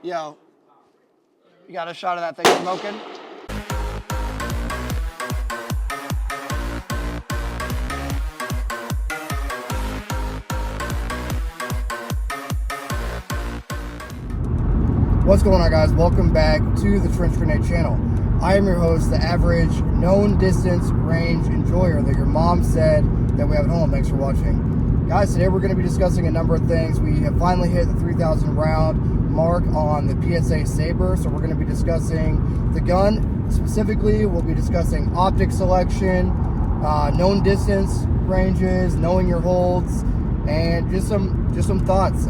Yo, you got a shot of that thing smoking? What's going on, guys? Welcome back to the Trench Grenade channel. I am your host, the average known distance range enjoyer that your mom said that we have at home. Thanks for watching. Guys, today we're going to be discussing a number of things. We have finally hit the 3,000 round mark on the PSA Sabre, so we're going to be discussing the gun. Specifically, we'll be discussing optic selection, known distance ranges, knowing your holds, and just some thoughts.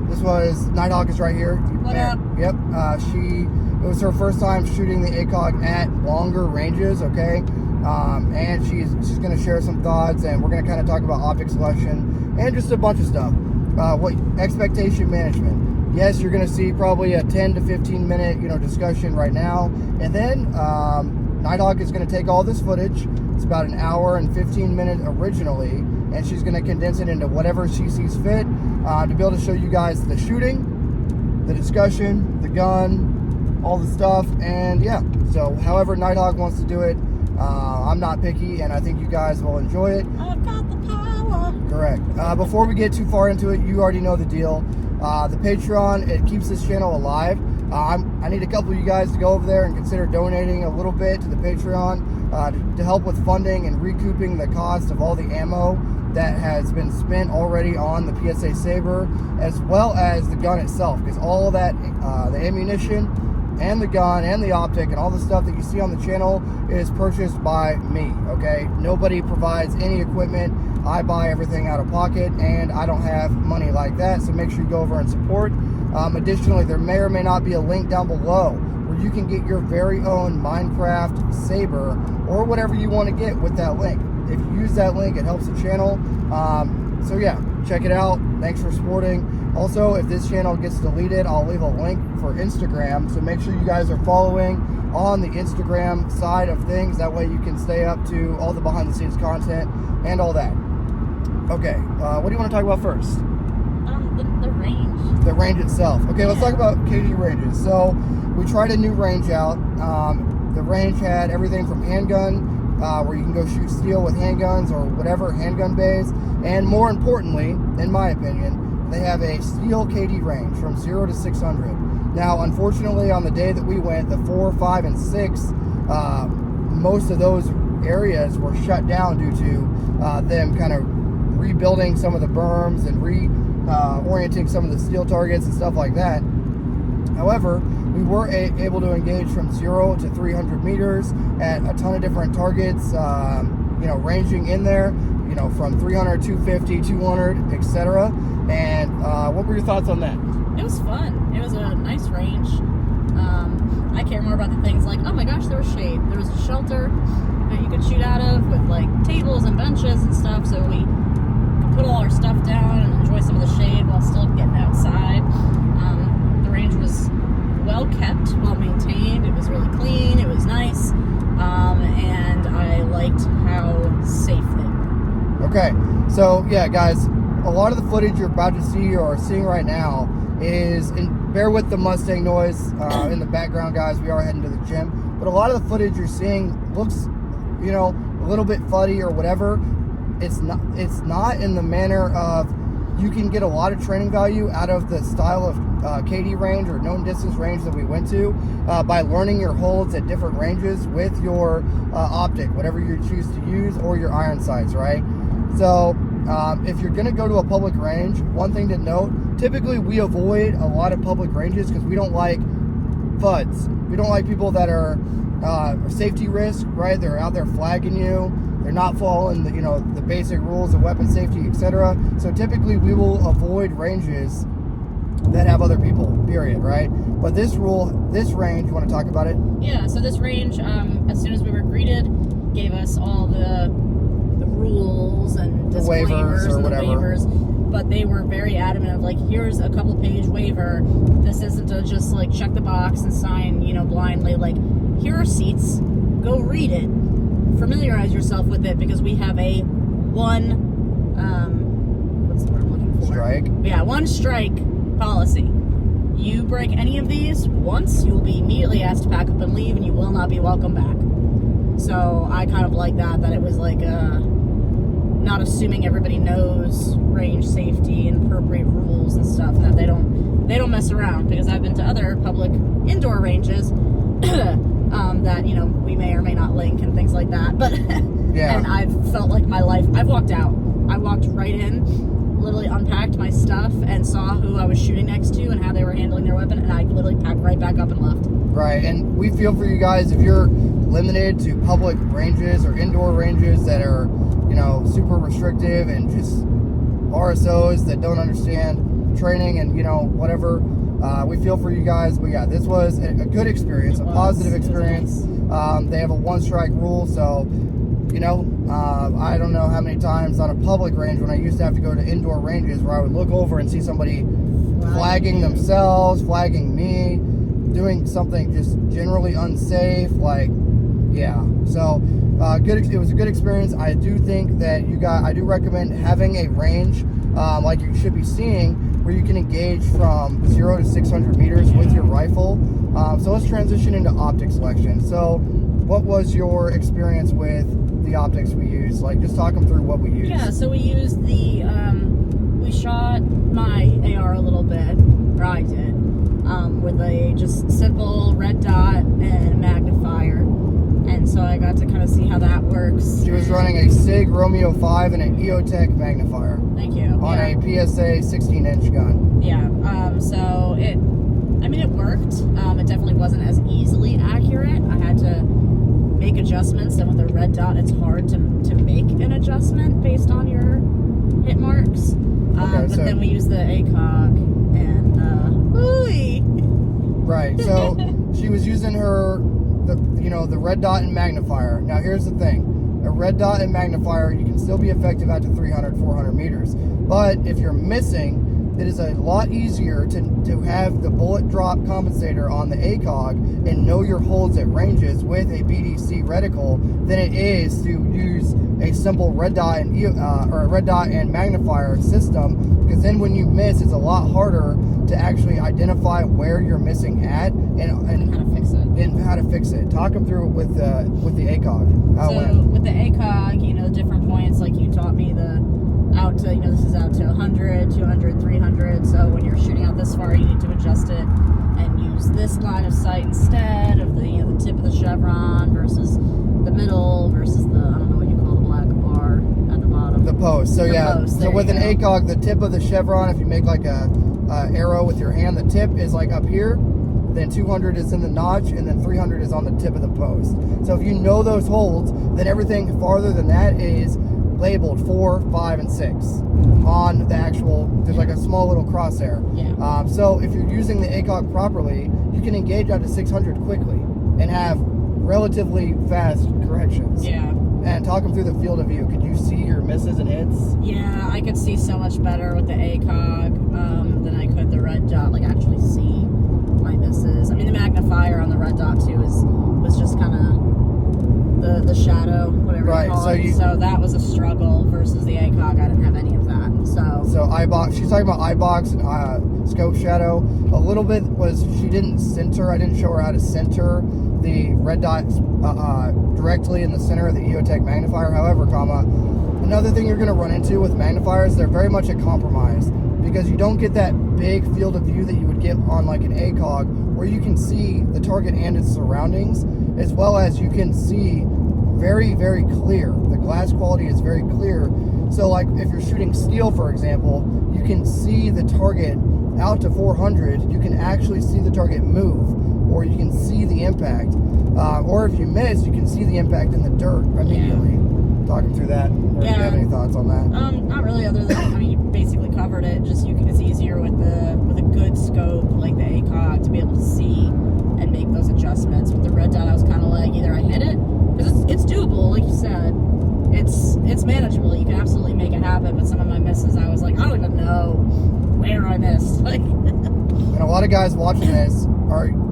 This was Nighthawk is right here. What up? Yep. It was her first time shooting the ACOG at longer ranges. Okay. And she's going to share some thoughts, and we're going to kind of talk about optic selection and just a bunch of stuff. What expectation management? Yes, you're going to see probably a 10 to 15 minute discussion right now, and then Nighthawk is going to take all this footage. It's about an hour and 15 minutes originally, and she's going to condense it into whatever she sees fit to be able to show you guys the shooting, the discussion, the gun, all the stuff, and yeah. So however Nighthawk wants to do it, I'm not picky, and I think you guys will enjoy it. I've got the power. Correct. Before we get too far into it, you already know the deal. The Patreon, it keeps this channel alive. I need a couple of you guys to go over there and consider donating a little bit to the Patreon to help with funding and recouping the cost of all the ammo that has been spent already on the PSA Sabre, as well as the gun itself, because all that, the ammunition and the gun and the optic and all the stuff that you see on the channel is purchased by me, okay? Nobody provides any equipment. I buy everything out of pocket, and I don't have money like that, so make sure you go over and support. Additionally, there may or may not be a link down below where you can get your very own Minecraft Sabre or whatever you want to get with that link. If you use that link, it helps the channel. So yeah, check it out. Thanks for supporting. Also, if this channel gets deleted, I'll leave a link for Instagram, so make sure you guys are following on the Instagram side of things. That way you can stay up to all the behind the scenes content and all that. Okay, what do you want to talk about first? The range. The range itself. Okay, let's talk about KD ranges. So we tried a new range out. The range had everything from handgun, where you can go shoot steel with handguns or whatever, handgun bays, and more importantly, in my opinion, they have a steel KD range from 0 to 600. Now, unfortunately, on the day that we went, the 4, 5, and 6, most of those areas were shut down due to them kind of rebuilding some of the berms and reorienting some of the steel targets and stuff like that. However, we were able to engage from 0 to 300 meters at a ton of different targets, ranging in there, from 300, 250, 200, etc. And what were your thoughts on that? It was fun. It was a nice range. I care more about the things like, oh my gosh, there was shade. There was a shelter that you could shoot out of with like tables and benches and stuff, so we could put all our stuff down and enjoy some of the shade while still getting outside. The range was well kept, well maintained. It was really clean. It was nice, and I liked how safe they were. Okay, so yeah, guys, a lot of the footage you're about to see or seeing right now is, bear with the Mustang noise in the background, guys. We are heading to the gym, but a lot of the footage you're seeing looks, a little bit fuddy or whatever. It's not in the manner of, you can get a lot of training value out of the style of KD range or known distance range that we went to by learning your holds at different ranges with your optic, whatever you choose to use, or your iron sights, right? So if you're going to go to a public range, one thing to note, typically we avoid a lot of public ranges because we don't like FUDs. We don't like people that are safety risk, right? They're out there flagging you. They're not following the basic rules of weapon safety, etc. So typically we will avoid ranges that have other people, period, right? But this range, you want to talk about it? Yeah, so this range, as soon as we were greeted, gave us all the rules and disclaimers and the waivers, but they were very adamant of like, here's a couple page waiver. This isn't to just like check the box and sign, blindly. Like, here are seats, go read it, familiarize yourself with it, because we have a what's the word I'm looking for? Strike. Yeah, one strike policy. you break any of these once, you will be immediately asked to pack up and leave, and you will not be welcome back. So I kind of like that it was like not assuming everybody knows range safety and appropriate rules and stuff, and that they don't mess around, because I've been to other public indoor ranges that, you know, we may or may not link and things like that, but yeah. And I've felt like my life, I walked right in, literally unpacked my stuff and saw who I was shooting next to and how they were handling their weapon, and I literally packed right back up and left. Right, and we feel for you guys if you're limited to public ranges or indoor ranges that are, you know, super restrictive and just RSOs that don't understand training and, you know, whatever. We feel for you guys, but yeah, this was a good experience, a positive experience. They have a one-strike rule, so, you know, I don't know how many times on a public range when I used to have to go to indoor ranges where I would look over and see somebody flagging themselves, flagging me, doing something just generally unsafe, like, yeah. So, it was a good experience. I do think that I do recommend having a range like you should be seeing, where you can engage from 0 to 600 meters with your rifle. So let's transition into optic selection. So what was your experience with the optics we used? Like, just talk them through what we used. Yeah, so we used we shot my AR a little bit, or I did, with a just simple red dot and magnifier. And so I got to kind of see how that works. She was running a SIG Romeo 5 and an EOTech magnifier. Thank you. On a PSA 16-inch gun. Yeah, so it worked. It definitely wasn't as easily accurate. I had to make adjustments, and with a red dot, it's hard to make an adjustment based on your hit marks. But then we used the ACOG, and Right, so she was using the red dot and magnifier. Now here's the thing. A red dot and magnifier, you can still be effective out to 300, 400 meters. But if you're missing, it is a lot easier to have the bullet drop compensator on the ACOG and know your holds at ranges with a BDC reticle than it is to use a simple red dot and or a red dot and magnifier system, because then when you miss, it's a lot harder to actually identify where you're missing at and how to fix it. Talk them through it with the ACOG. So with the ACOG, you know, different points, like you taught me this is out to 100, 200, 300. So when you're shooting out this far, you need to adjust it and use this line of sight instead of the tip of the chevron versus the middle versus the, I don't know what you call the black bar at the bottom. The post. So so with an ACOG, the tip of the chevron, if you make like a arrow with your hand, the tip is like up here. Then 200 is in the notch, and then 300 is on the tip of the post. So if you know those holds, then everything farther than that is labeled 4, 5, and 6 on the actual. There's like a small little crosshair. Yeah. So if you're using the ACOG properly, you can engage out to 600 quickly and have relatively fast corrections. Yeah. And talk them through the field of view. Could you see your misses and hits? Yeah, I could see so much better with the ACOG than I could the red dot. Like, actually see my misses. I mean, the magnifier on the red dot too was just kind of the shadow, whatever you call it. So that was a struggle versus the ACOG. I didn't have any of that. So iBox. She's talking about iBox and scope shadow. A little bit was she didn't center. I didn't show her how to center the red dots directly in the center of the EOTech magnifier. However, another thing you're going to run into with magnifiers, they're very much a compromise, because you don't get that big field of view that you would get on like an ACOG, where you can see the target and its surroundings, as well as you can see very, very clear. The glass quality is very clear. So like if you're shooting steel, for example, you can see the target out to 400. You can actually see the target move, or you can see the impact. Or if you miss, you can see the impact in the dirt immediately. Yeah. Talking through that. Or do you have any thoughts on that? Not really, other than you basically covered it. Just it's easier with a good scope like the ACOG to be able to see and make those adjustments. With the red dot, I was kind of like, either I hit it, because it's doable, like you said. It's manageable. You can absolutely make it happen. But some of my misses, I was like, I don't even know where I missed. Like, and a lot of guys watching this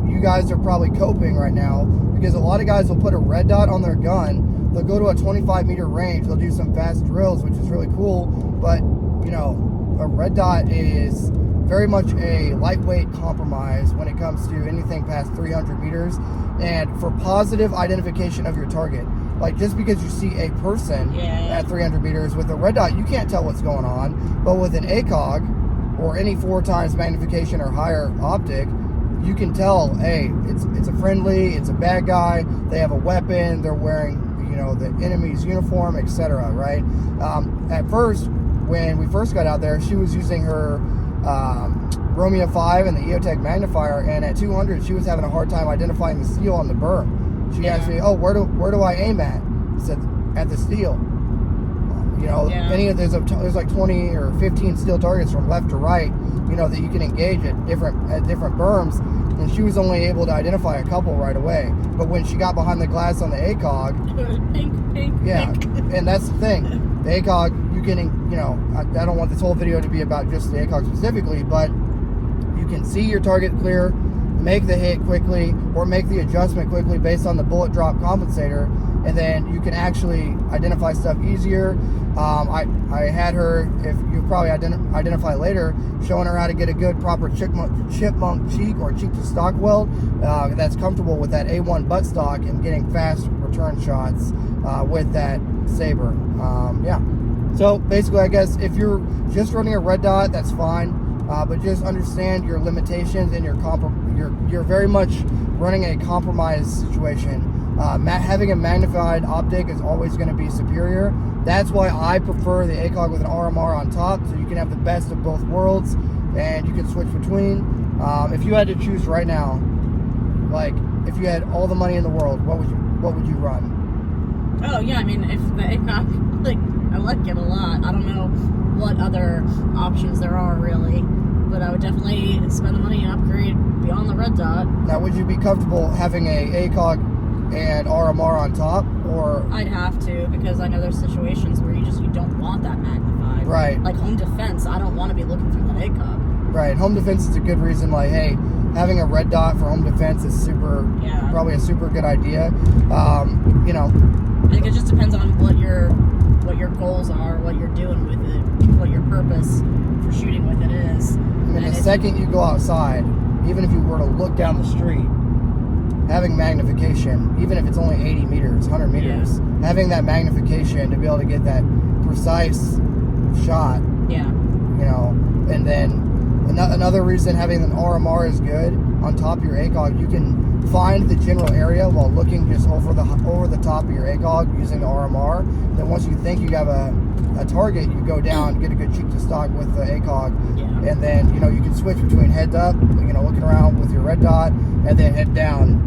you guys are probably coping right now, because a lot of guys will put a red dot on their gun. They'll go to a 25-meter range. They'll do some fast drills, which is really cool. But a red dot is very much a lightweight compromise when it comes to anything past 300 meters, and for positive identification of your target. Like, just because you see a person at 300 meters with a red dot, you can't tell what's going on. But with an ACOG or any 4 times magnification or higher optic, you can tell, hey, it's a friendly, it's a bad guy, they have a weapon, they're wearing, you know, the enemy's uniform, etc. Right? At first, when we first got out there, she was using her Romeo 5 and the EOTech magnifier, and at 200, she was having a hard time identifying the steel on the berm. She asked me, "Oh, where do I aim at?" I said, "At the steel." You know, there's like 20 or 15 steel targets from left to right, you know, that you can engage at different berms, and she was only able to identify a couple right away. But when she got behind the glass on the ACOG, pink, and that's the thing, the ACOG, you can, you know, I don't want this whole video to be about just the ACOG specifically, but you can see your target clear, make the hit quickly, or make the adjustment quickly based on the bullet drop compensator, and then you can actually identify stuff easier. I had her, if you probably identify later, showing her how to get a good proper chipmunk cheek or cheek to stock weld that's comfortable with that A1 buttstock and getting fast return shots with that Sabre. So basically, I guess if you're just running a red dot, that's fine. But just understand your limitations and you're very much running a compromised situation. Having a magnified optic is always going to be superior. That's why I prefer the ACOG with an RMR on top, so you can have the best of both worlds and you can switch between. If you had to choose right now, like if you had all the money in the world, what would you run? Oh yeah, I mean, if the ACOG, like, I like it a lot. I don't know what other options there are really, but I would definitely spend the money and upgrade beyond the red dot. Now, would you be comfortable having a ACOG and RMR on top, or? I'd have to, because I know there's situations where you don't want that magnified. Right. Like home defense, I don't want to be looking through that ACOG. Right. Home defense is a good reason. Like, hey, having a red dot for home defense is probably a super good idea. You know, I think it just depends on what your goals are, what you're doing with it, what your purpose for shooting with it is. I mean, the second you go outside, even if you were to look down the street, having magnification, even if it's only 80 meters, 100 meters, having that magnification to be able to get that precise shot. Yeah. You know, and then another reason having an RMR is good on top of your ACOG, you can find the general area while looking just over the top of your ACOG using the RMR. Then once you think you have a target, you go down, get a good cheek to stock with the ACOG, and then, you know, you can switch between heads up, you know, looking around with your red dot, and then head down,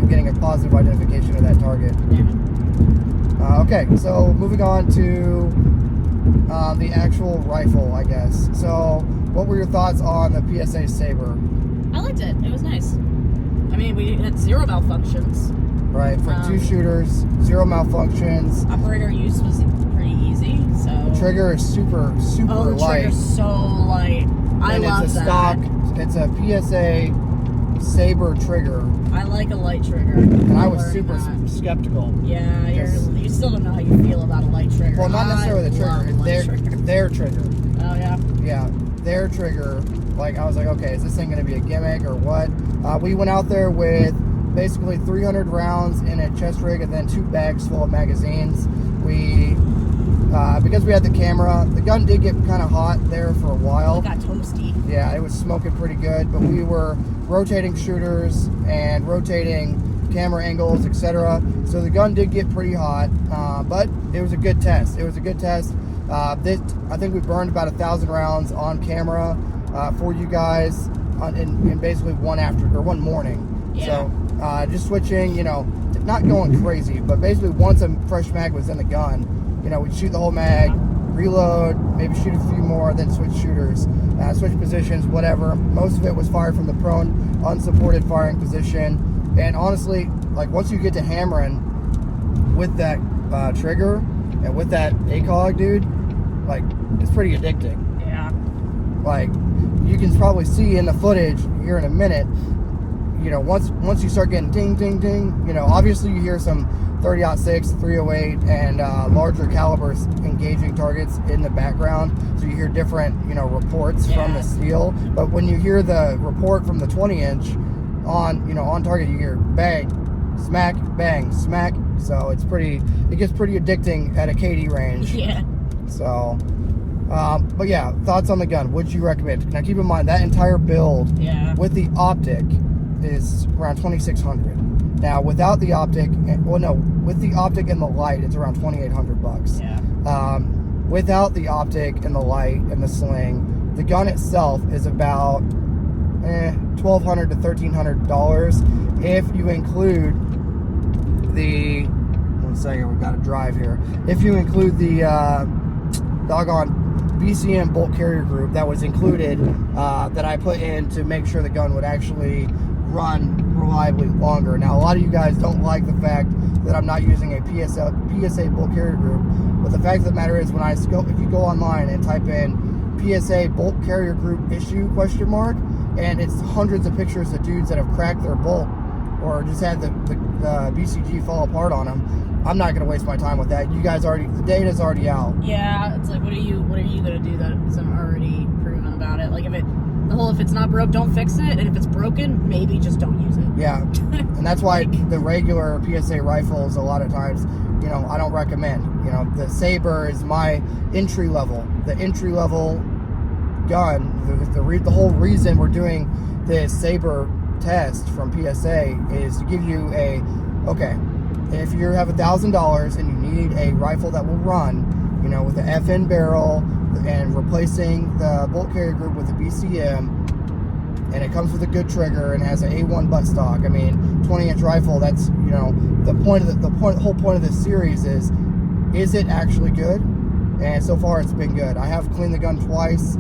getting a positive identification of that target. Okay, so moving on to the actual rifle, I guess. So, what were your thoughts on the PSA Sabre? I liked it. It was nice. I mean, we had 0 malfunctions. Right, for 2 shooters, 0 malfunctions. Operator use was pretty easy, so... The trigger is super light. Oh, the trigger's so light. I love that. It's a PSA Sabre trigger. I like a light trigger. And I was super skeptical. Yeah, you still don't know how you feel about a light trigger. Well, not necessarily the trigger. It's their trigger. Oh, yeah? Yeah, their trigger. Like, I was like, okay, is this thing going to be a gimmick or what? We went out there with basically 300 rounds in a chest rig and then 2 bags full of magazines. Because we had the camera, the gun did get kind of hot there for a while. It got toasty. Yeah, it was smoking pretty good, but we were rotating shooters and rotating camera angles, etc. So the gun did get pretty hot, but it was a good test. I think we burned about 1,000 rounds on camera for you guys in basically one morning. Yeah. So just switching, you know, not going crazy, but basically once a fresh mag was in the gun, you know, we'd shoot the whole mag, reload, maybe shoot a few more, then switch shooters, switch positions, whatever. Most of it was fired from the prone, unsupported firing position. And honestly, like, once you get to hammering with that trigger and with that ACOG, dude, like, it's pretty addicting. Yeah. Like, you can probably see in the footage here in a minute, you know, once you start getting ding, ding, ding, you know, obviously you hear some 30-06, 308, and larger calibers engaging targets in the background. So you hear different, you know, reports from the steel. But when you hear the report from the 20-inch on, you know, on target, you hear bang, smack, bang, smack. So it gets pretty addicting at a KD range. Yeah. So, but yeah, thoughts on the gun. Would you recommend? Now keep in mind that entire build with the optic is around $2,600. Now without the optic, with the optic and the light, it's around $2,800. Yeah. Without the optic and the light and the sling, the gun itself is about $1,200 to $1,300 if you include the. One second, we've got to drive here. If you include the doggone BCM bolt carrier group that was included, that I put in to make sure the gun would actually run reliably longer. Now, a lot of you guys don't like the fact that I'm not using a PSA bolt carrier group, but the fact of the matter is, if you go online and type in PSA bolt carrier group issue ? And it's hundreds of pictures of dudes that have cracked their bolt or just had the BCG fall apart on them. I'm not going to waste my time with that. You guys the data's already out. Yeah, it's like, what are you going to do that isn't already proven about it? Like, if it's not broke, don't fix it, and if it's broken, maybe just don't use it. Yeah, and that's why the regular PSA rifles, a lot of times, you know, I don't recommend. You know, the Sabre is my entry level. The entry level gun. The whole reason we're doing this Sabre test from PSA is to give you if you have $1,000 and you need a rifle that will run, you know, with an FN barrel and replacing the bolt carrier group with a BCM, and it comes with a good trigger and has an A1 buttstock. I mean, 20-inch rifle. That's, you know, the whole point of this series is it actually good? And so far, it's been good. I have cleaned the gun twice,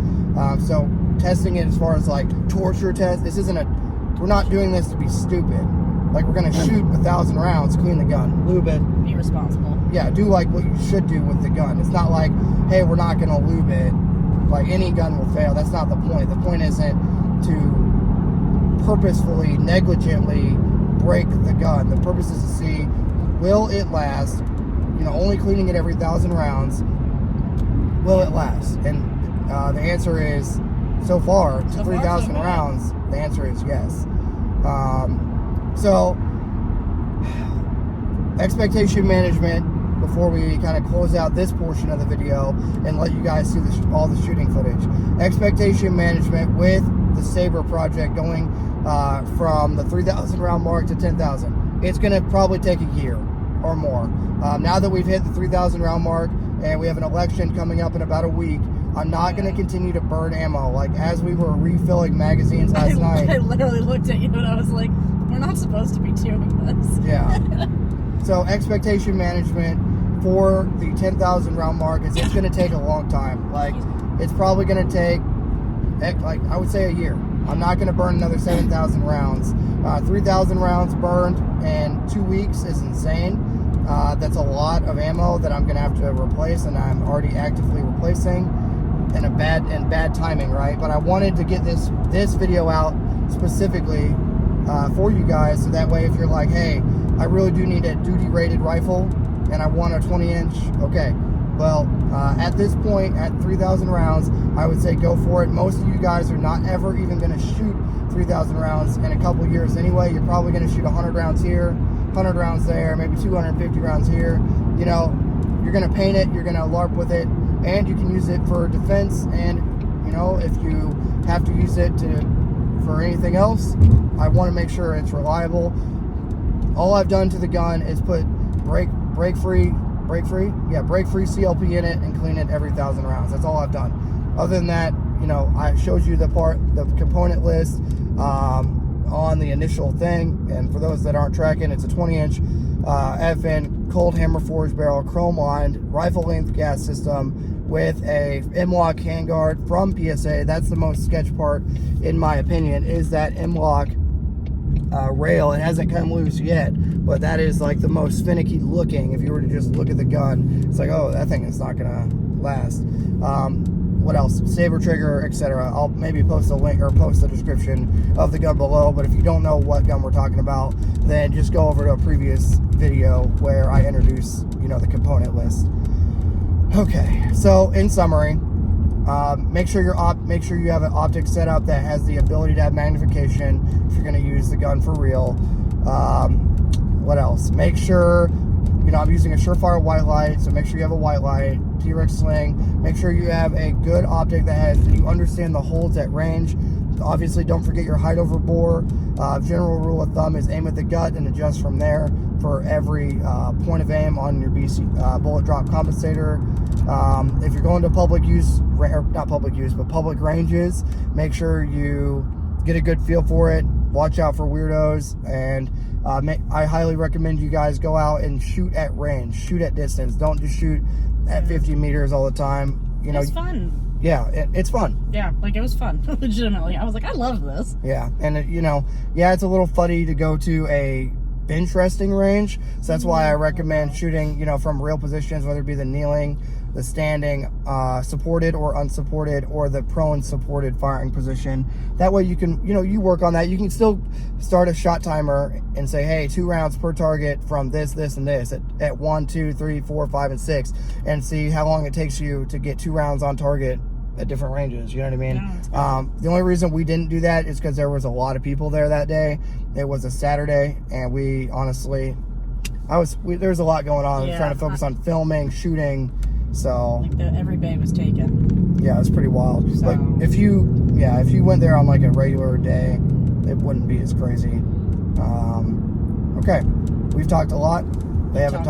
so testing it as far as like torture test. We're not doing this to be stupid. Like, we're gonna shoot 1,000 rounds, clean the gun, lube it. Be responsible. Yeah, do like what you should do with the gun. It's not like, hey, we're not gonna lube it. Like, any gun will fail. That's not the point. The point isn't to purposefully, negligently break the gun. The purpose is to see, will it last? You know, only cleaning it every 1,000 rounds. Will it last? And the answer is, so far, to 3,000 rounds, the answer is yes. So, expectation management, before we kind of close out this portion of the video and let you guys see all the shooting footage. Expectation management with the Sabre project going from the 3,000 round mark to 10,000. It's going to probably take a year or more. Now that we've hit the 3,000 round mark and we have an election coming up in about a week, I'm not going to continue to burn ammo. Like, as we were refilling magazines last night. I literally looked at you and I was like, we're not supposed to be doing this. Yeah. So, expectation management for the 10,000 round mark is it's going to take a long time. Like, it's probably going to take, like, I would say a year. I'm not going to burn another 7,000 rounds. 3,000 rounds burned in 2 weeks is insane. That's a lot of ammo that I'm going to have to replace, and I'm already actively replacing. And bad timing, right? But I wanted to get this video out specifically for you guys, so that way if you're like, hey, I really do need a duty rated rifle and I want a 20-inch, okay, well, at this point, at 3,000 rounds, I would say go for it. Most of you guys are not ever even going to shoot 3,000 rounds in a couple years anyway. You're probably going to shoot 100 rounds here, 100 rounds there, maybe 250 rounds here. You know, you're going to paint it, you're going to LARP with it, and you can use it for defense. And, you know, if you have to use it for anything else, I want to make sure it's reliable. All I've done to the gun is put break-free CLP in it and clean it every 1,000 rounds. That's all I've done. Other than that, you know, I showed you the component list on the initial thing. And for those that aren't tracking, it's a 20-inch FN cold hammer forged barrel, chrome lined, rifle length gas system with a M-LOK handguard from PSA. That's the most sketch part, in my opinion, is that M-LOK rail. It hasn't come loose yet, but that is like the most finicky looking. If you were to just look at the gun, it's like, oh, that thing is not gonna last. what else? Saber trigger, etc. I'll maybe post a link or post the description of the gun below. But if you don't know what gun we're talking about, then just go over to a previous video where I introduce, the component list. Okay, so in summary, make sure you have an optic setup that has the ability to have magnification if you're going to use the gun for real. What else? Make sure, I'm using a Surefire white light, so make sure you have a white light. T-Rex sling. Make sure you have a good optic that you understand the holds at range. Obviously, don't forget your height over bore. General rule of thumb is aim at the gut and adjust from there for every point of aim on your BC bullet drop compensator. If you're going to public use, or not public use, but public ranges, make sure you get a good feel for it. Watch out for weirdos, and I highly recommend you guys go out and shoot at range, shoot at distance. Don't just shoot at 50 meters all the time. It's fun. Yeah, it's fun. Yeah, it was fun. Legitimately, I was like, I love this. Yeah, and it's a little funny to go to a bench resting range, so that's why I recommend shooting, from real positions, whether it be the kneeling, the standing, supported or unsupported, or the prone supported firing position. That way you can, you work on that. You can still start a shot timer and say, hey, 2 rounds per target from this, and this at 1, 2, 3, 4, 5, and 6, and see how long it takes you to get 2 rounds on target at different ranges. You know what I mean? Yeah, the only reason we didn't do that is because there was a lot of people there that day. It was a Saturday, and we honestly, there was a lot going on. I was trying to focus on filming, shooting. So every bay was taken. Yeah, it's pretty wild. So. But if you went there on a regular day, it wouldn't be as crazy. Okay, we've talked a lot. They haven't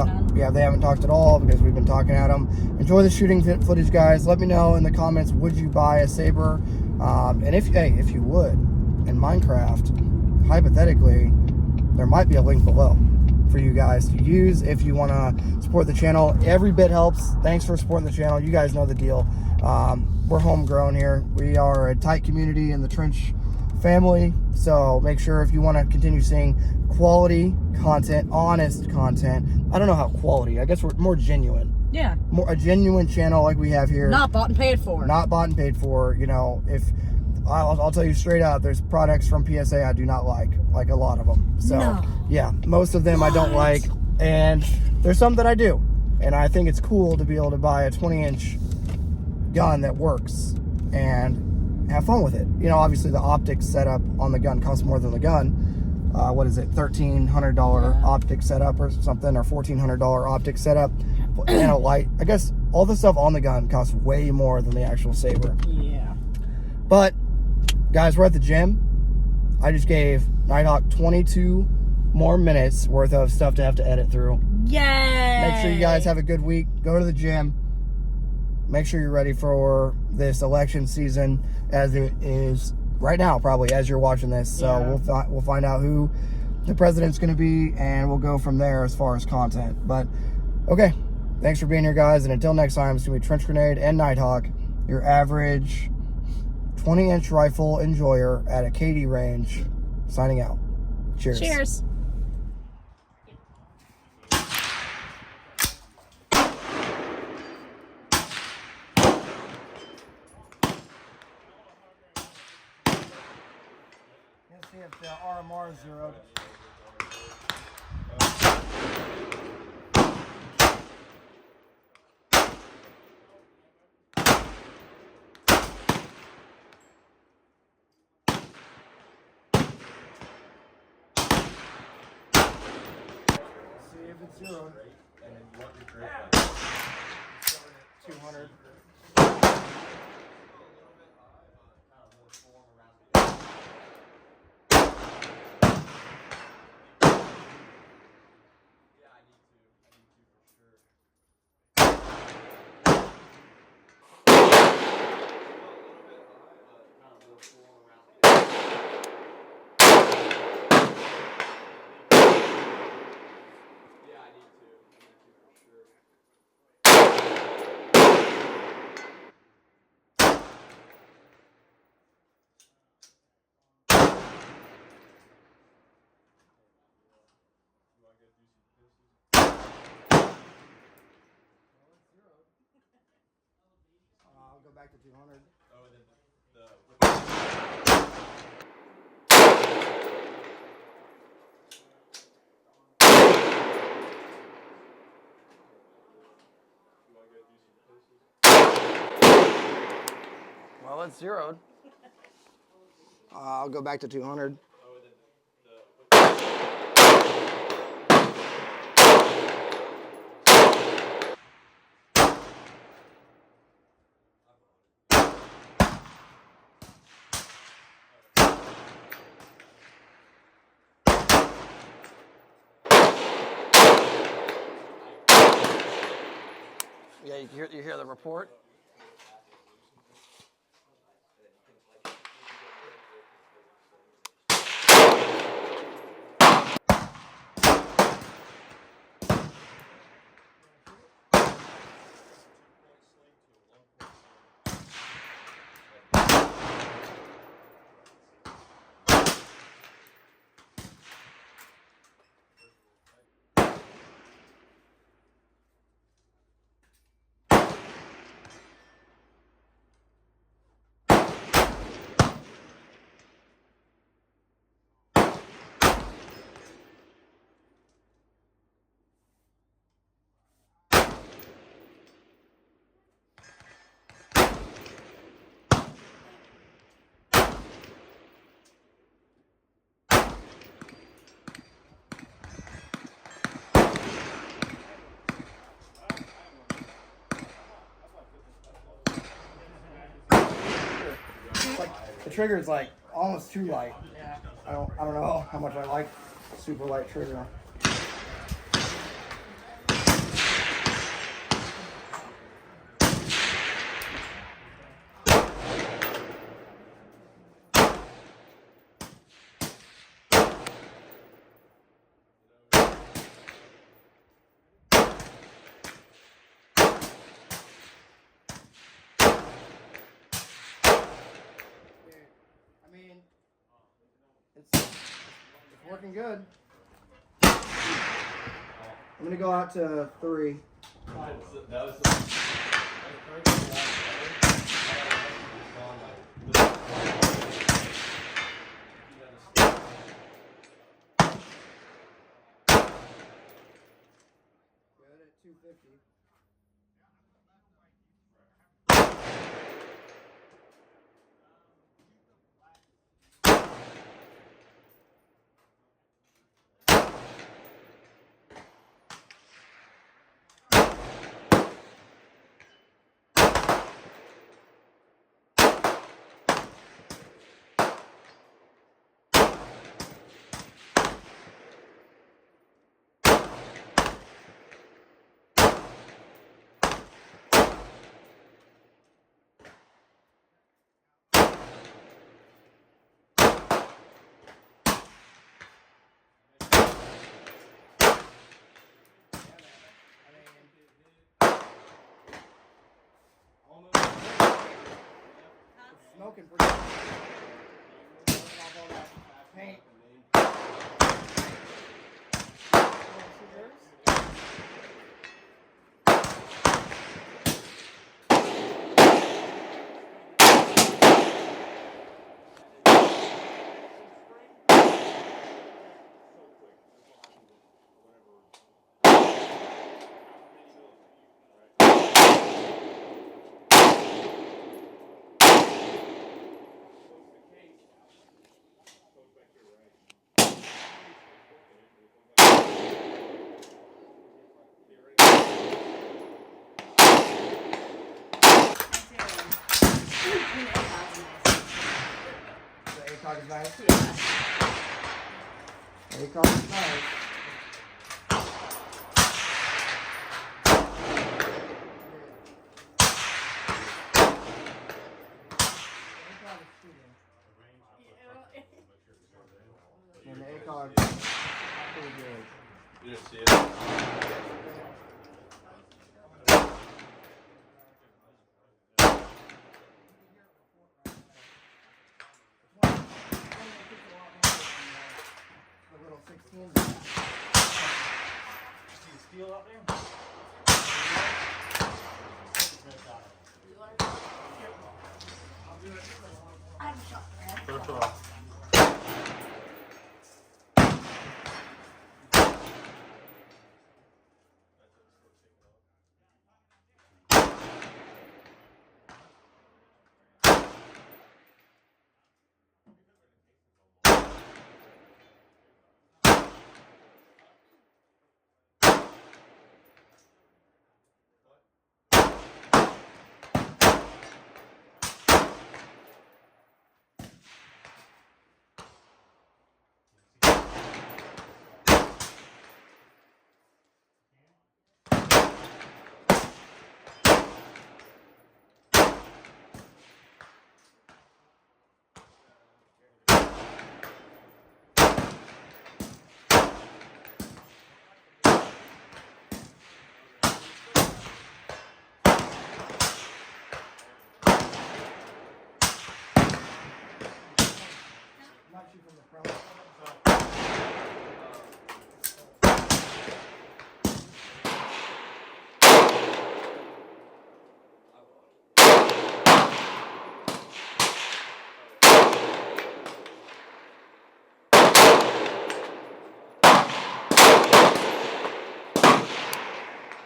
talked at all because we've been talking at them. Enjoy the shooting footage, guys. Let me know in the comments, would you buy a Sabre? And if you would, in Minecraft, hypothetically, there might be a link below for you guys to use if you want to support the channel. Every bit helps. Thanks for supporting the channel. You guys know the deal. We're homegrown here. We are a tight community in the Trench family, so make sure if you want to continue seeing quality content, honest content, I don't know how quality, I guess we're more genuine. Yeah. More a genuine channel like we have here. Not bought and paid for. Not bought and paid for. If I'll tell you straight out, there's products from PSA I do not like a lot of them. So yeah, most of them I don't like, and there's some that I do, and I think it's cool to be able to buy a 20-inch gun that works and have fun with it. Obviously the optics setup on the gun costs more than the gun. What is it, $1,300 optic setup or something, or $1,400 optic setup, and a light. I guess all the stuff on the gun costs way more than the actual Sabre. Yeah. But guys, we're at the gym. I just gave Nighthawk 22 more minutes worth of stuff to have to edit through. Yay! Make sure you guys have a good week. Go to the gym. Make sure you're ready for this election season, as it is right now, probably as you're watching this. So we'll find out who the president's going to be, and we'll go from there as far as content. But okay, thanks for being here, guys, and until next time, it's going to be Trench Grenade and Nighthawk, your average 20-inch rifle enjoyer at a KD range, signing out. Cheers. Cheers. Let's see if the RMR is zeroed. See if it's zeroed. And then what your grade? 200. back to 200. Oh, and then the Well, it's zeroed. I'll go back to 200. oh, and then Yeah, you hear the report? The trigger is like almost too light. Yeah. I don't know how much I like super light trigger. I mean, it's working good. I'm gonna go out to 3. that was the Good at 250. Smoking pretty good. Working off all that paint. The ACOG is nice. ACOG is nice. And the ACOG is pretty good. You didn't see it. The little 16. See the steel out there? You want to First off.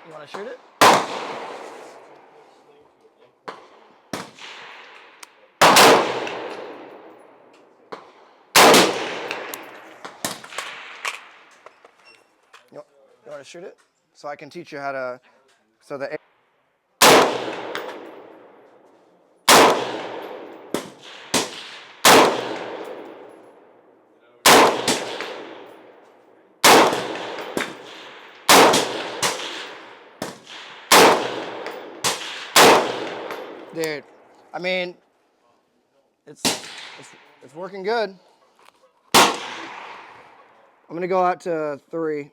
You want to shoot it? You want to shoot it? So I can teach you how to. So the. Dude, I mean, it's working good. I'm gonna go out to 3.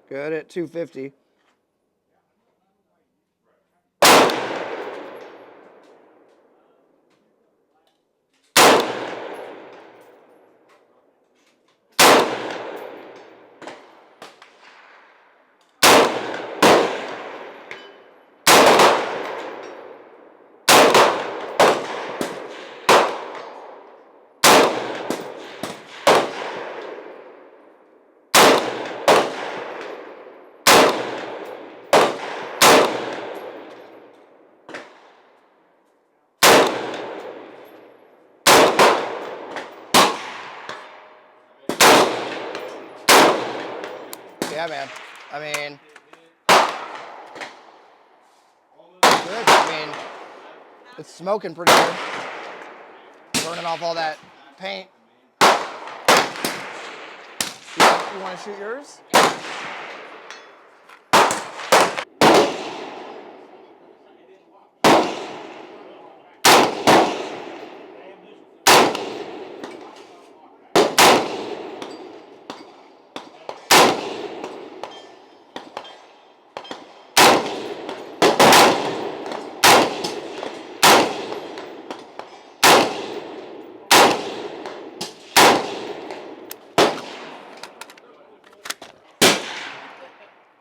Good at 250. Yeah, man. I mean, good. I mean, it's smoking pretty good. Burning off all that paint. You want to shoot yours?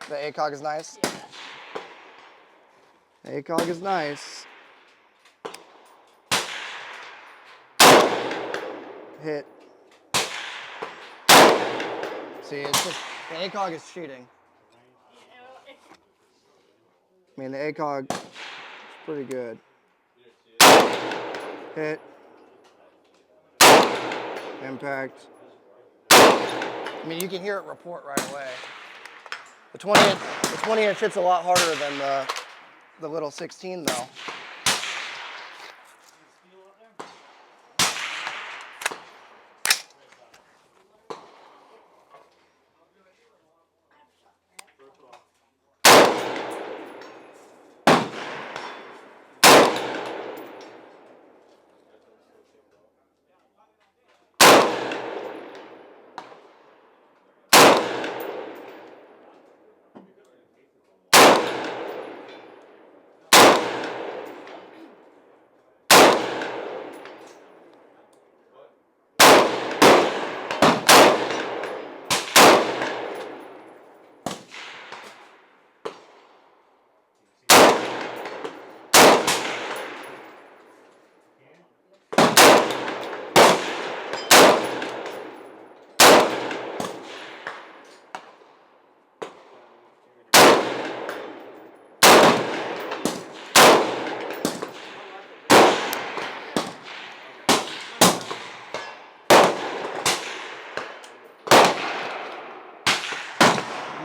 The ACOG is nice. The ACOG is nice. Hit. See, it's just, the ACOG is cheating. I mean, the ACOG is pretty good. Hit. Impact. I mean, you can hear it report right away. The 20 inch hits a lot harder than the little 16 though.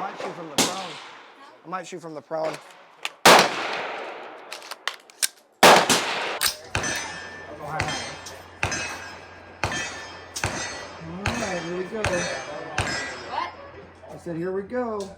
might shoot from the prone. I might shoot from the prone. All right, here we go. What? I said, here we go.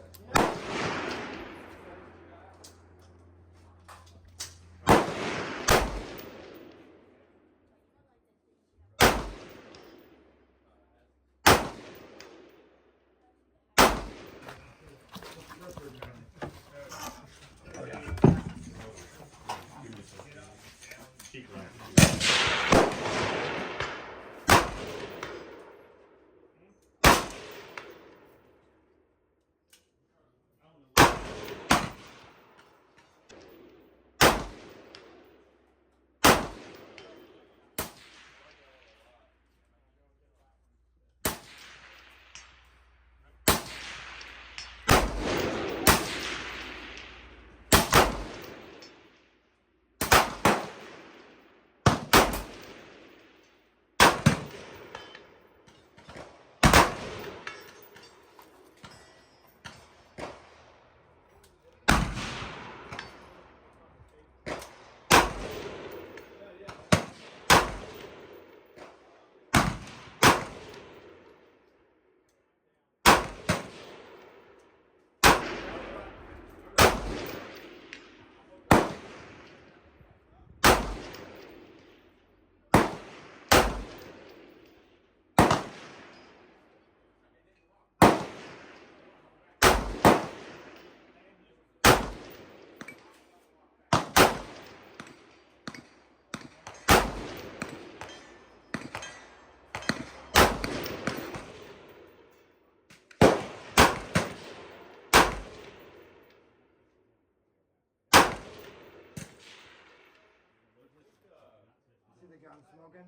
See the gun smoking?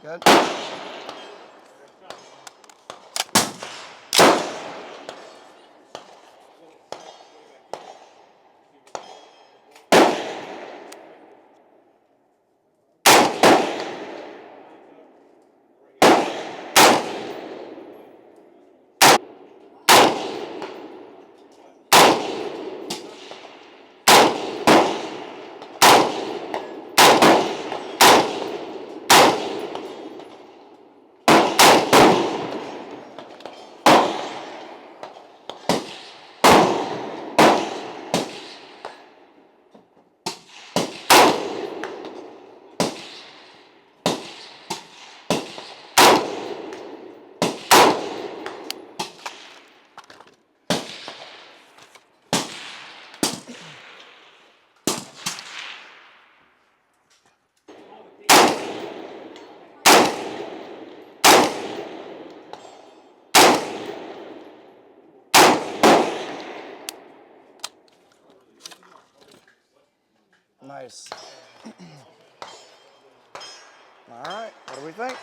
Good. Nice. All right, what do we think?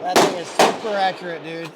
That thing is super accurate, dude.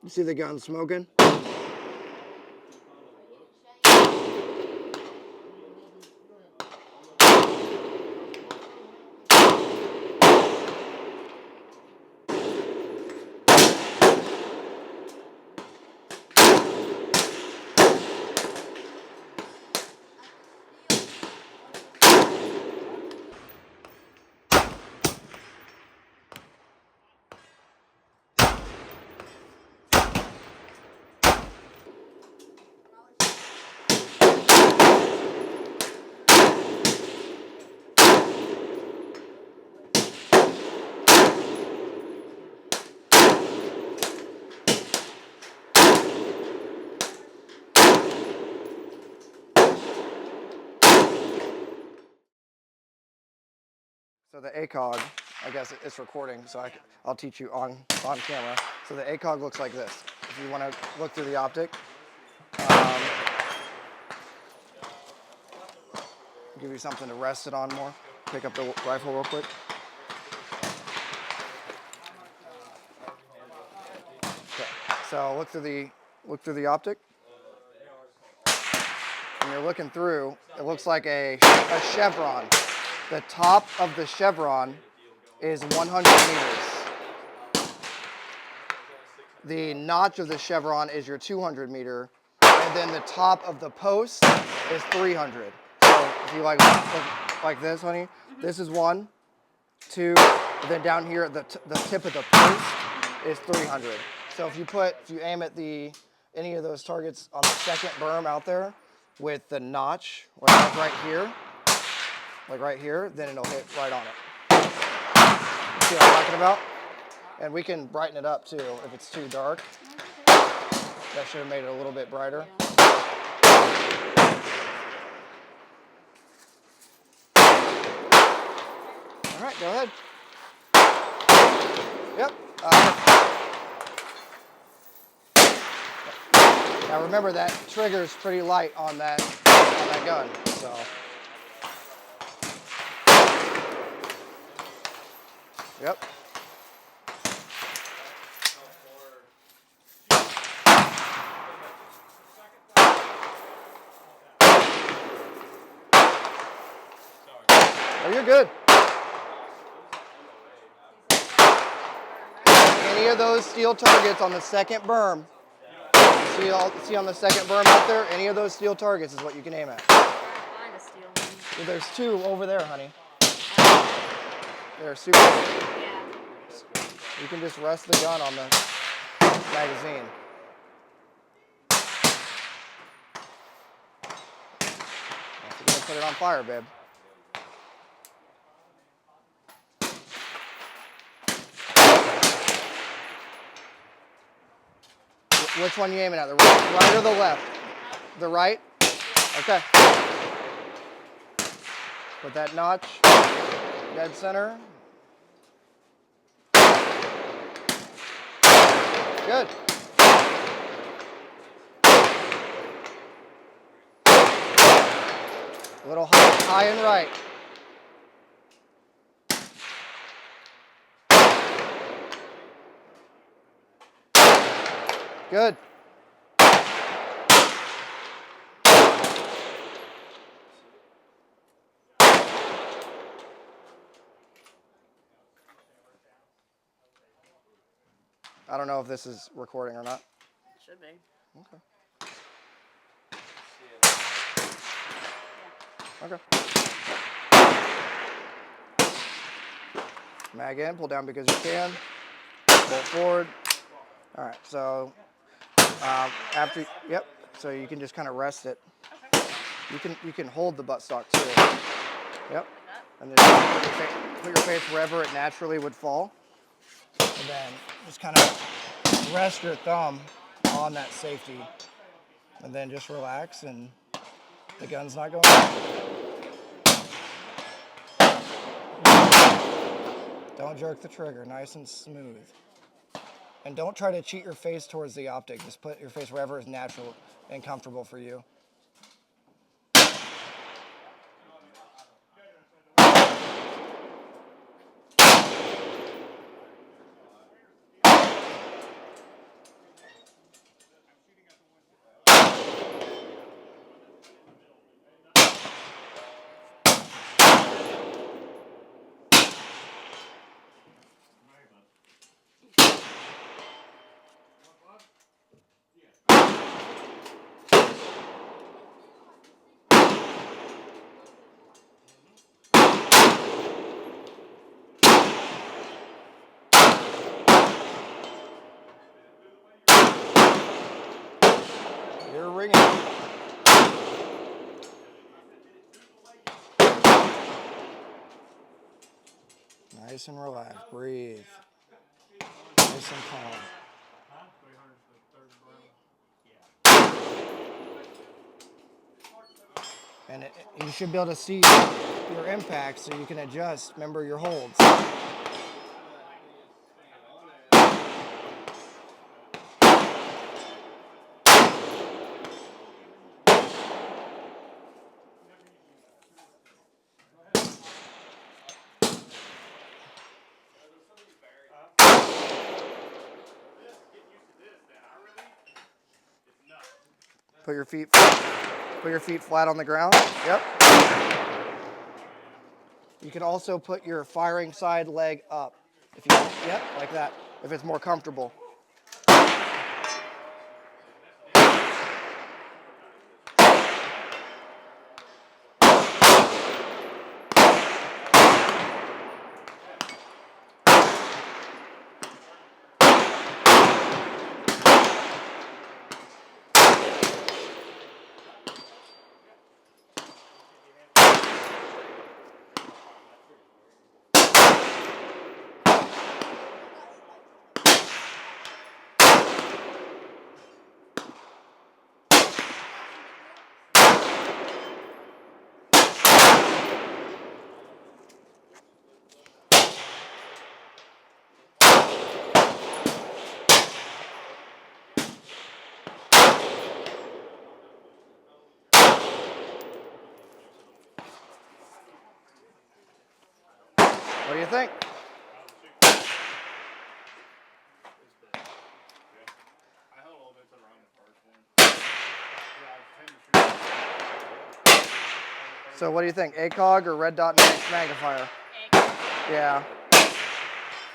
You see the gun smoking? So the ACOG, I guess it's recording, so I'll teach you on camera. So the ACOG looks like this. If you want to look through the optic, give you something to rest it on more. Pick up the rifle real quick. So look through the optic. When you're looking through, it looks like a chevron. The top of the chevron is 100 meters. The notch of the chevron is your 200 meter, and then the top of the post is 300. So if you like this, honey, this is 1, 2, and then down here the tip of the post is 300. So if you aim at any of those targets on the second berm out there with the notch, like right here, then it'll hit right on it. See what I'm talking about? And we can brighten it up too if it's too dark. That should have made it a little bit brighter. All right, go ahead. Yep. Now remember that trigger's pretty light on that gun, so. Yep. Oh, you're good. Any of those steel targets on the second berm, see on the second berm out there, any of those steel targets is what you can aim at. Well, there's 2 over there, honey. They're super. Yeah. You can just rest the gun on the magazine. You're gonna put it on fire, babe. Which one you aiming at? The right or the left? The right? Okay. Put that notch dead center. Good. A little high and right. Good. I don't know if this is recording or not. It should be. Okay. Okay. Mag in, pull down because you can. Bolt forward. All right, so so you can just kind of rest it. Okay. You can hold the buttstock too. Yep. And then put your face wherever it naturally would fall. And then just kind of rest your thumb on that safety. And then just relax and the gun's not going off. Don't jerk the trigger, nice and smooth. And don't try to cheat your face towards the optic. Just put your face wherever is natural and comfortable for you. You're ringing. Nice and relaxed. Breathe. Nice and calm. And you should be able to see your impact so you can adjust. Remember your holds. Put your feet flat on the ground. Yep. You can also put your firing side leg up. If you, yep, like that, if it's more comfortable. What do you think? So what do you think, ACOG or red dot magnifier? ACOG. Yeah.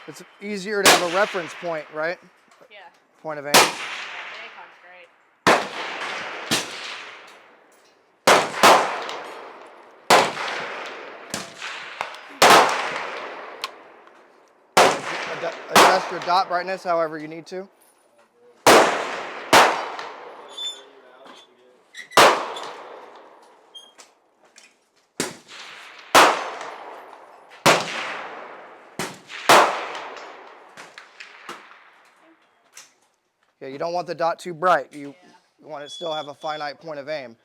It's easier to have a reference point, right? Yeah. Point of aim. Yeah, ACOG's great. Adjust your dot brightness however you need to. Yeah, you don't want the dot too bright. You want it to still have a finite point of aim.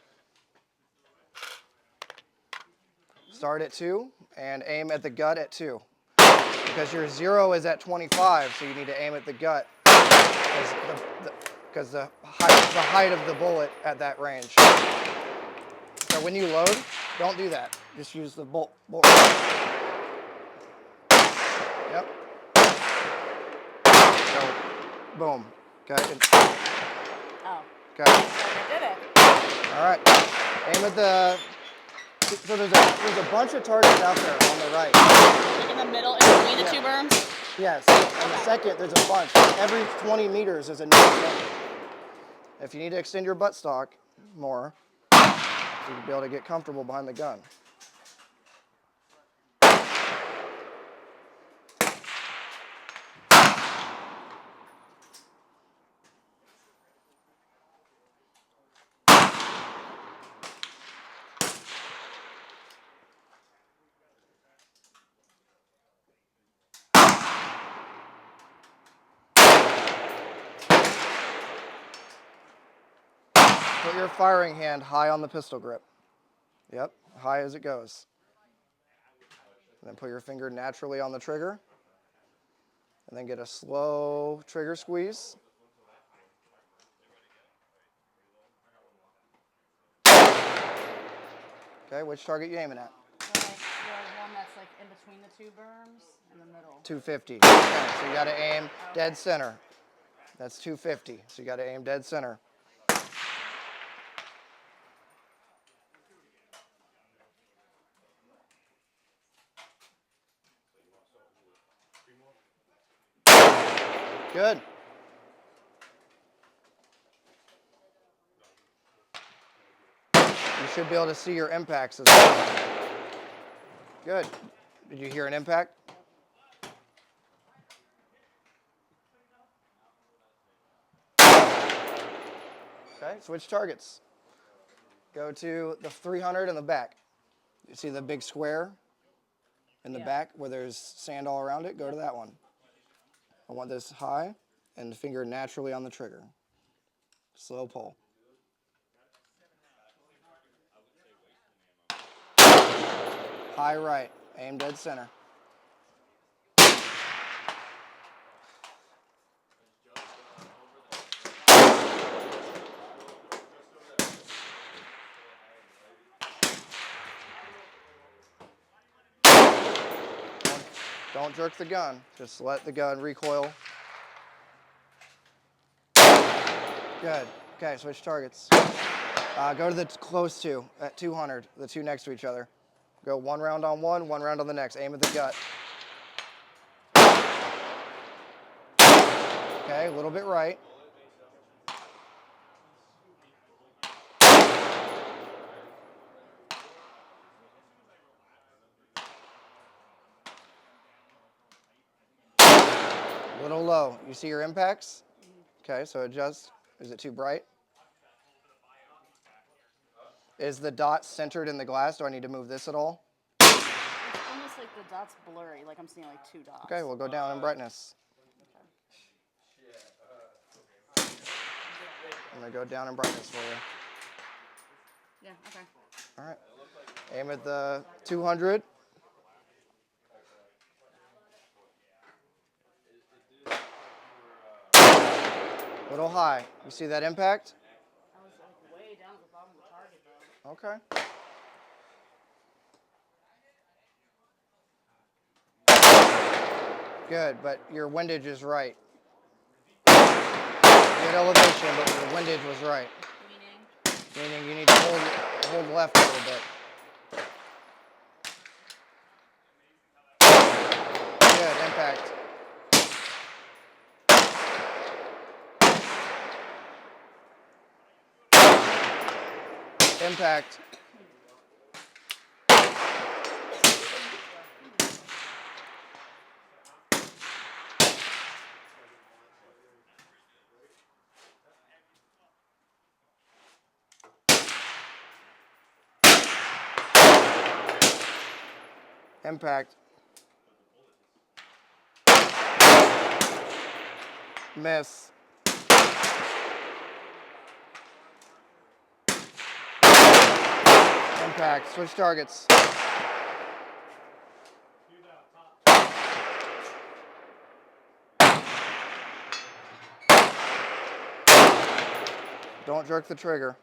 Start at 2 and aim at the gut at 2. Because your 0 is at 25, so you need to aim at the gut. Because the height of the bullet at that range. So when you load, don't do that. Just use the bolt. Yep. So, boom. Okay. Oh. Okay. I did it. All right. Aim at the. So there's a bunch of targets out there on the right. In the middle, in between the two berms? Yes. And the second, there's a bunch. Every 20 meters, there's a new thing. If you need to extend your buttstock more, you'll be able to get comfortable behind the gun. Put your firing hand high on the pistol grip. Yep, high as it goes. And then put your finger naturally on the trigger. And then get a slow trigger squeeze. Okay, which target you aiming at? The one that's like in between the two berms, in the middle. 250. Okay, so you got to aim dead center. That's 250. So you got to aim dead center. Good. You should be able to see your impacts as well. Good. Did you hear an impact? Okay, switch targets. Go to the 300 in the back. You see the big square in the back where there's sand all around it? Go to that one. I want this high and the finger naturally on the trigger. Slow pull. High right. Aim dead center. Don't jerk the gun. Just let the gun recoil. Good. Okay, switch targets. Go to the close two at 200, the two next to each other. Go one round on one round on the next. Aim at the gut. Okay, a little bit right. A little low. You see your impacts? Okay, so adjust. Is it too bright? Is the dot centered in the glass? Do I need to move this at all? It's almost like the dot's blurry, like I'm seeing like two dots. Okay, we'll go down in brightness. I'm going to go down in brightness for you. Yeah, okay. All right. Aim at the 200. A little high. You see that impact? I was like way down at the bottom of the target though. Okay. Good, but your windage is right. Good elevation, but your windage was right. Meaning you need to hold left a little bit. Good, impact. Impact. Impact. Miss. Impact. Switch targets. Don't jerk the trigger.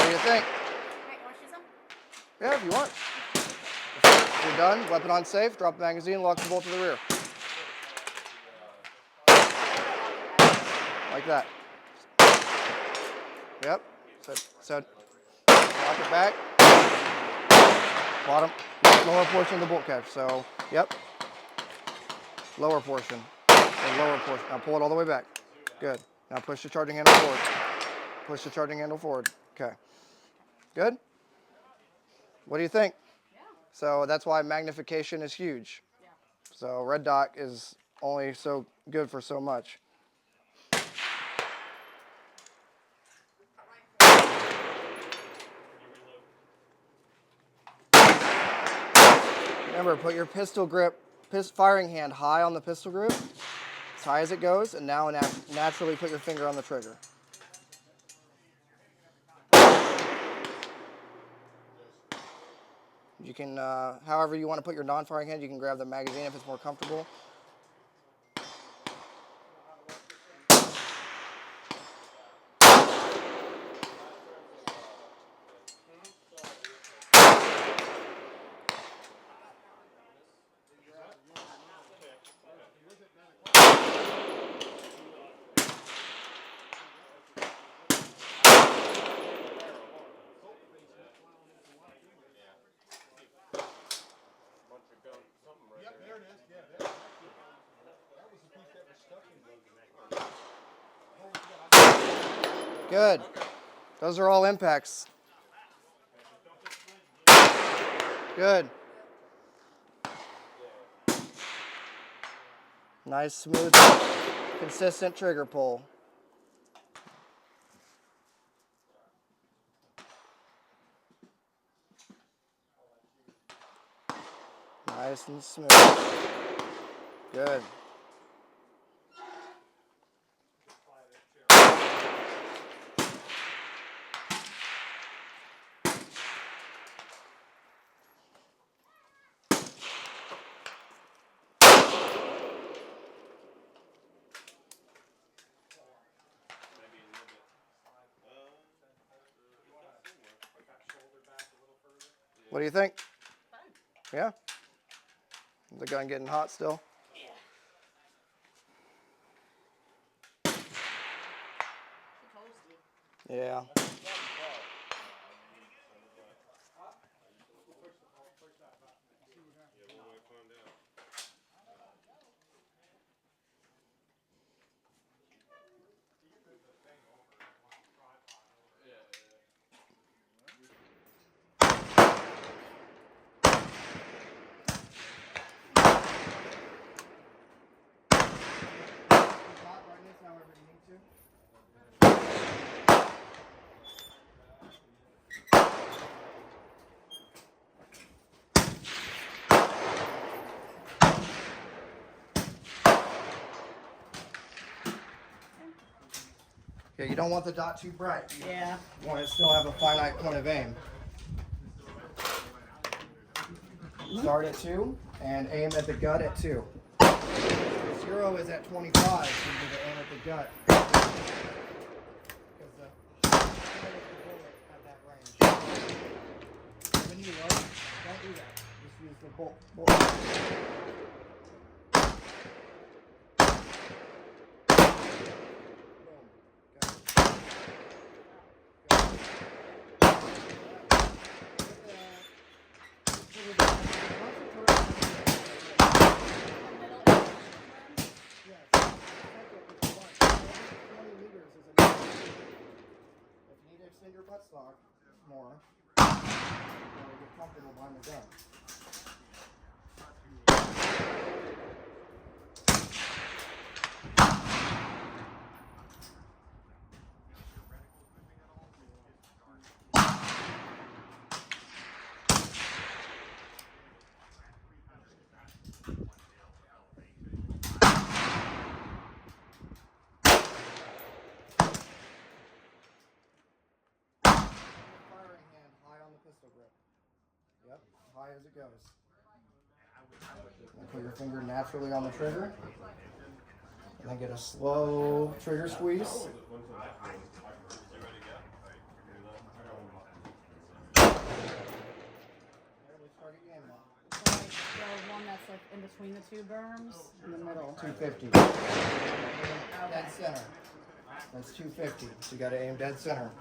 What do you think? Hey, you want to shoot some? Yeah, if you want. If you're done, weapon on safe, drop the magazine, lock the bolt to the rear. Like that. Yep. So lock it back. Bottom, lower portion of the bolt catch. So, yep. Lower portion. The lower portion. Now pull it all the way back. Good. Now push the charging handle forward. Push the charging handle forward. Okay. Good? What do you think? Yeah. So that's why magnification is huge. Yeah. So red dot is only so good for so much. Remember, put your pistol grip, firing hand high on the pistol grip, as high as it goes, and now naturally put your finger on the trigger. You can, however you want to put your non-firing hand, you can grab the magazine if it's more comfortable. Good. Those are all impacts. Good. Nice, smooth, consistent trigger pull. Nice and smooth. Good. What do you think? Yeah? The gun getting hot still? Yeah. Okay, you don't want the dot too bright. Yeah. You want to still have a finite point of aim. Start at 2 and aim at the gut at 2. 0 is at 25, so you need to aim at the gut. Because the height of the bullet at that range. When you load, don't do that. Just use the bolt. Extend your buttstock more. You want to get comfortable behind the gun. Pistol grip. Yep, high as it goes. And put your finger naturally on the trigger. And then get a slow trigger squeeze. The one that's like in between the two berms, in the middle. 250. Dead center. That's 250. So you got to aim dead center.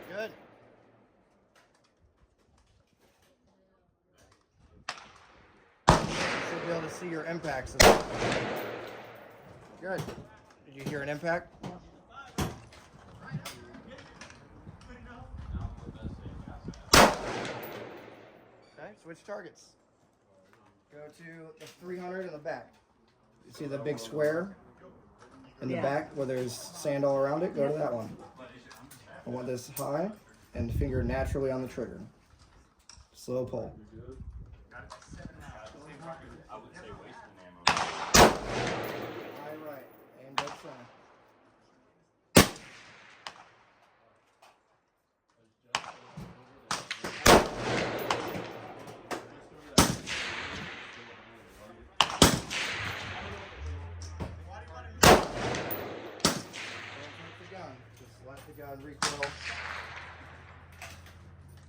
Good. You should be able to see your impacts. Good. Did you hear an impact? Okay, switch targets. Go to the 300 in the back. You see the big square in the back where there's sand all around it? Go to that one. I want this high and finger naturally on the trigger. Slow pull. High right. Aim dead center. Just let the gun recoil.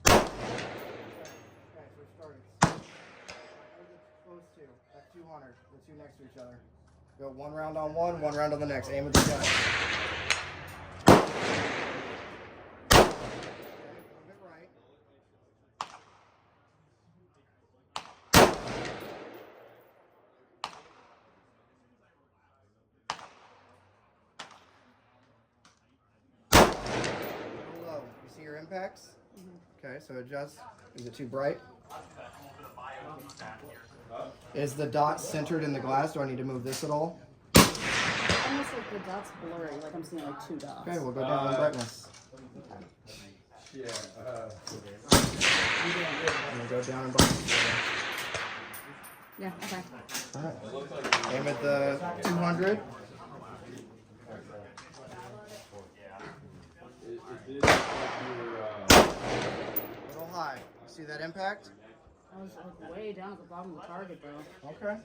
Okay, so we're starting. Close to at 200. The two next to each other. Go one round on one round on the next. Aim at the gun. Okay, move it right. Low. You see your impacts? Okay, so adjust. Is it too bright? Is the dot centered in the glass? Do I need to move this at all? almost like the dots blurry, like I'm seeing like 2 dots. Okay, we'll go down in brightness. Yeah. I'm gonna go down in brightness. Yeah, okay. All right. Aim at the 200. It did look like you were, A little high. See that impact? I was like way down at the bottom of the target though. Okay.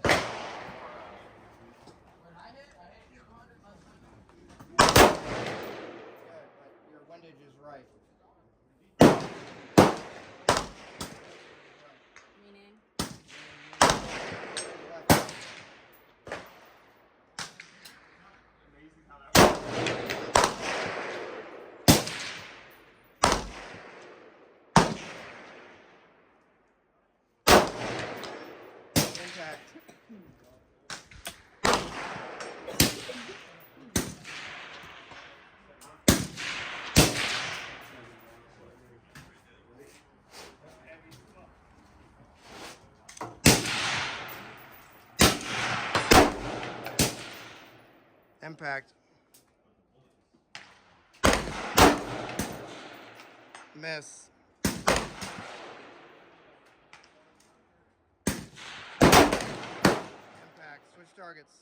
Your windage is right. Meaning? Impact. Impact. Miss. Impact. Switch targets.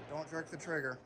Don't jerk the trigger.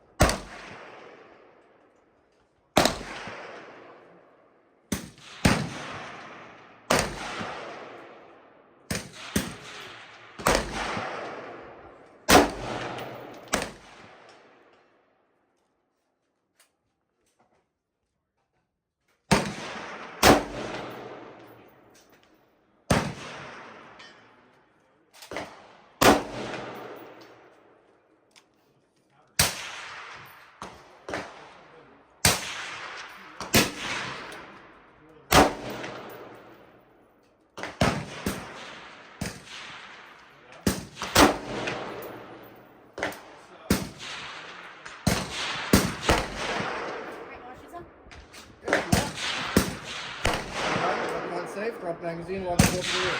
Everyone safe. Drop magazine. Walk the whole through.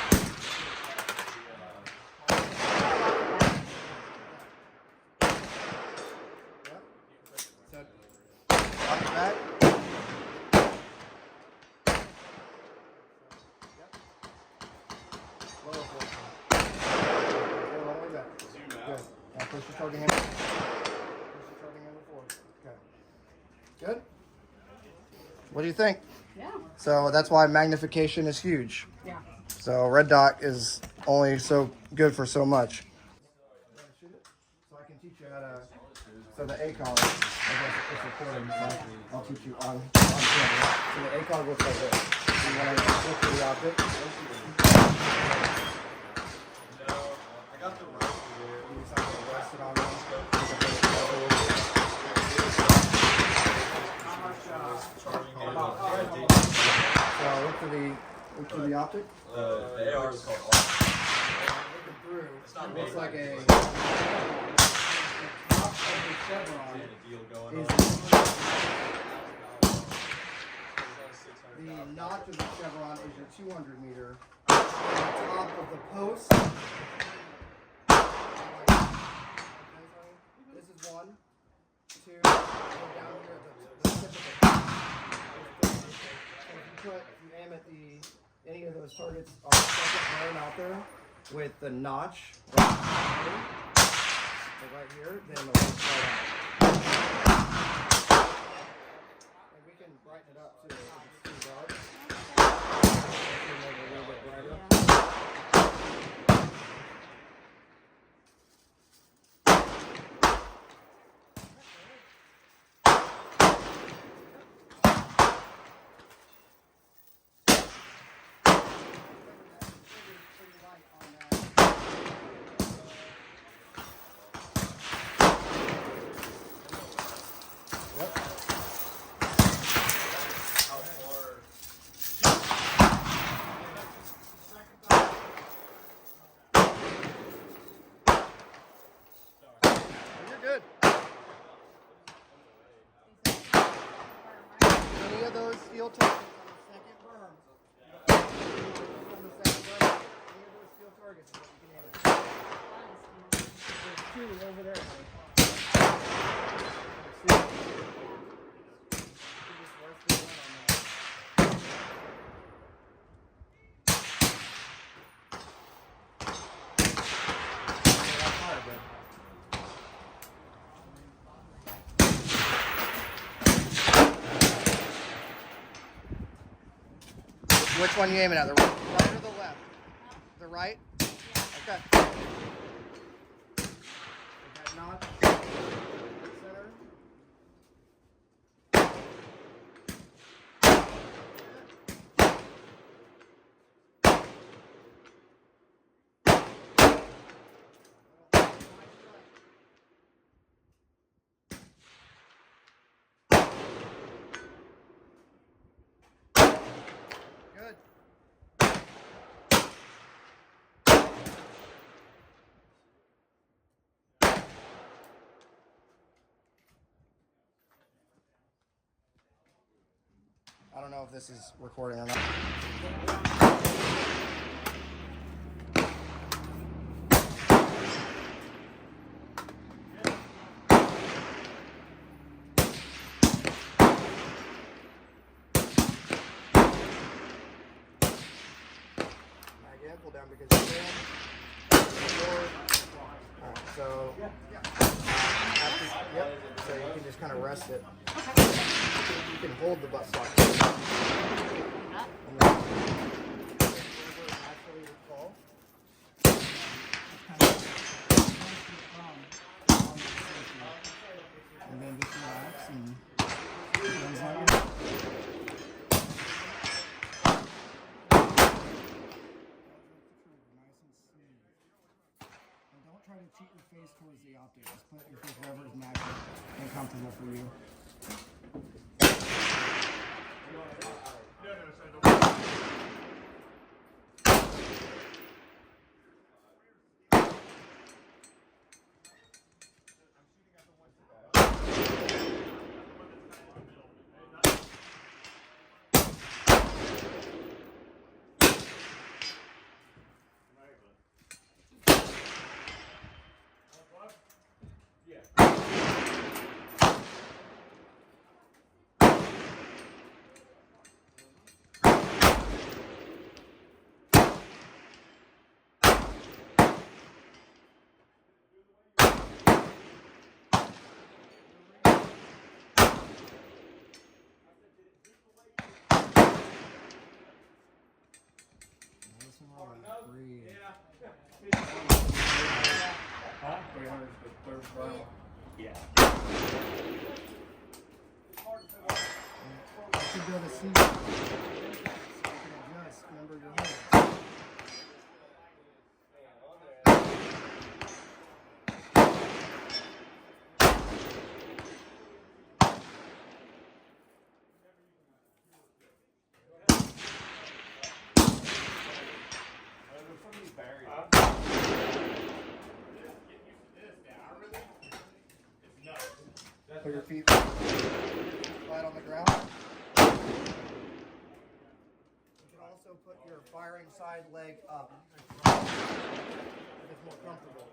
Set. Drop it back. Lower full. Go all the way back. Good. Now push your target handle. Push your target handle forward. Okay. Good. What do you think? Yeah. So that's why magnification is huge. Yeah. So red dot is only so good for so much. So I can teach you how to. So the ACOG, I guess it's recording. So I'll teach you on camera. So the ACOG looks like this. You want to look for the optic. no, I got the right here. You just have to rest it on one. So look for the optic. The AR is called Looking through, it looks like a top of the chevron deal going is the notch of the chevron is your 200 meter. The top of the post. This is 1, 2, go down here at the tip of the so if you aim at any of those targets on the second line out there with the notch right here, then it'll look right out. And we can brighten it up too if it's too dark. Make it a little bit brighter. Good. Any of those steel targets on the second berm. shooting over there. Which one you aiming at? The right or the left? The right? Okay. That notch. Center. Good. I don't know if this is recording or not. Again, pull down because you can. Alright, so yep. So you can just kind of rest it. You can hold the butt sock. And then naturally would fall. And then just relax and things like that. Try to cheat your face towards the optic. Just put your face wherever is natural and comfortable for you. Breathe. Huh? 300 is the third round. Yeah. You should be able to see. So you can adjust. Remember your head. Put your feet flat on the ground. You can also put your firing side leg up if it's more comfortable.